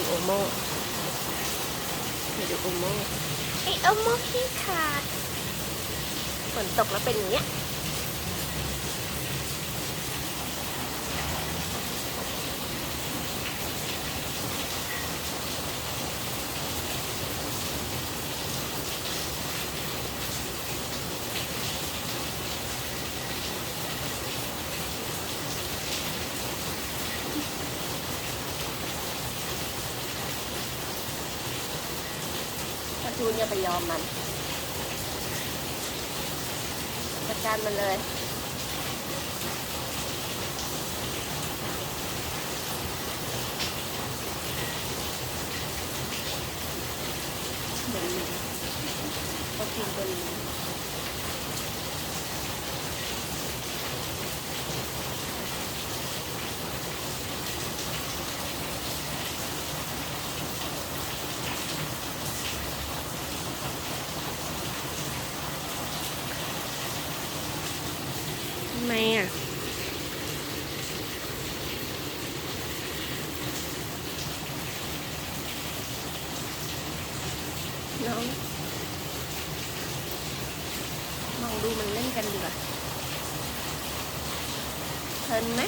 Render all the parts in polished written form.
โอโม่มาดูโอโม่ไอโอโม่ขี้ขาดฝนตกแล้วเป็นอย่างเงี้ยจูนอย่าไปยอมมันจัดการมันเลยก็กินเป็นทำไมอ่ะน้องลองดูมันเล่นกันดีกว่าเพลินไหม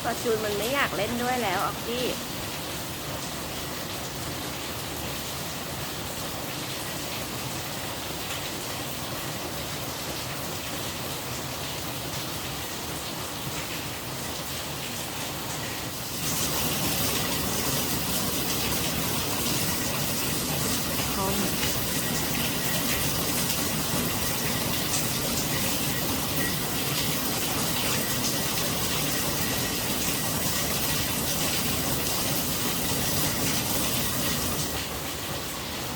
ฟอร์จูนมันไม่อยากเล่นด้วยแล้วออกกี้พร้อม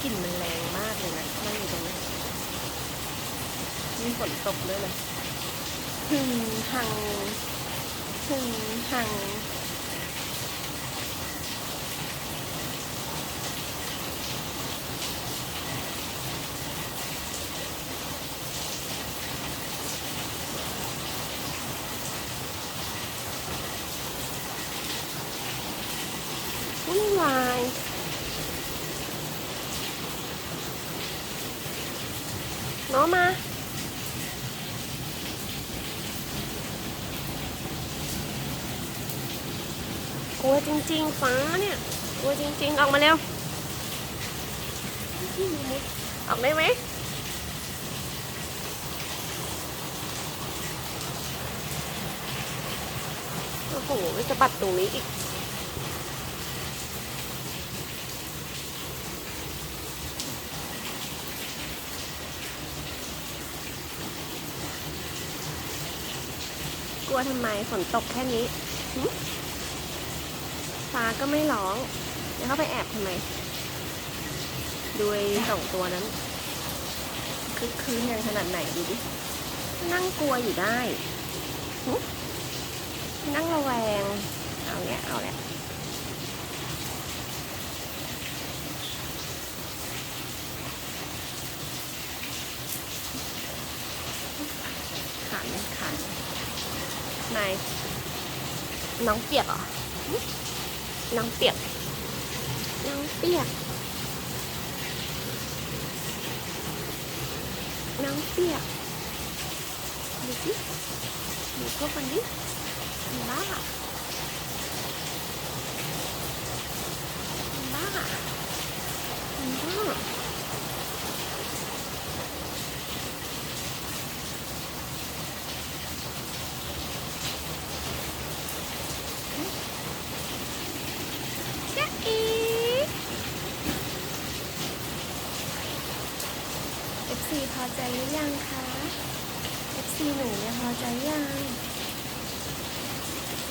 กลิ่นมันแรงมากเลยนะนั่งอยู่ตรงนี้มีฝนตกด้วยเลยหึ่งหังหึ่งหังวุ่นวายน้องมากลัวจริงๆฟ้าเนี่ยกลัวจริงๆออกมาเร็วออกได้ไหมโอ้โหจะปัดตรงนี้อีกกลัวทำไมฝนตกแค่นี้ฟ้าก็ไม่ร้องแล้วเข้าไปแอบทำไมดูไอ้สองตัวนั้นคึกคืนยังขนาดไหนดูดินั่งกลัวอยู่ได้นั่งระแวงเอาแหละเอาแหละขันนายน้องเปียกเหรอน้องเปียกน้องเปียกน้องเปียกดูสิดูพวกมันดิบ้าบ้าบ้า พอใจหรือยังคะ FC หนูเนี่ยพอใจยัง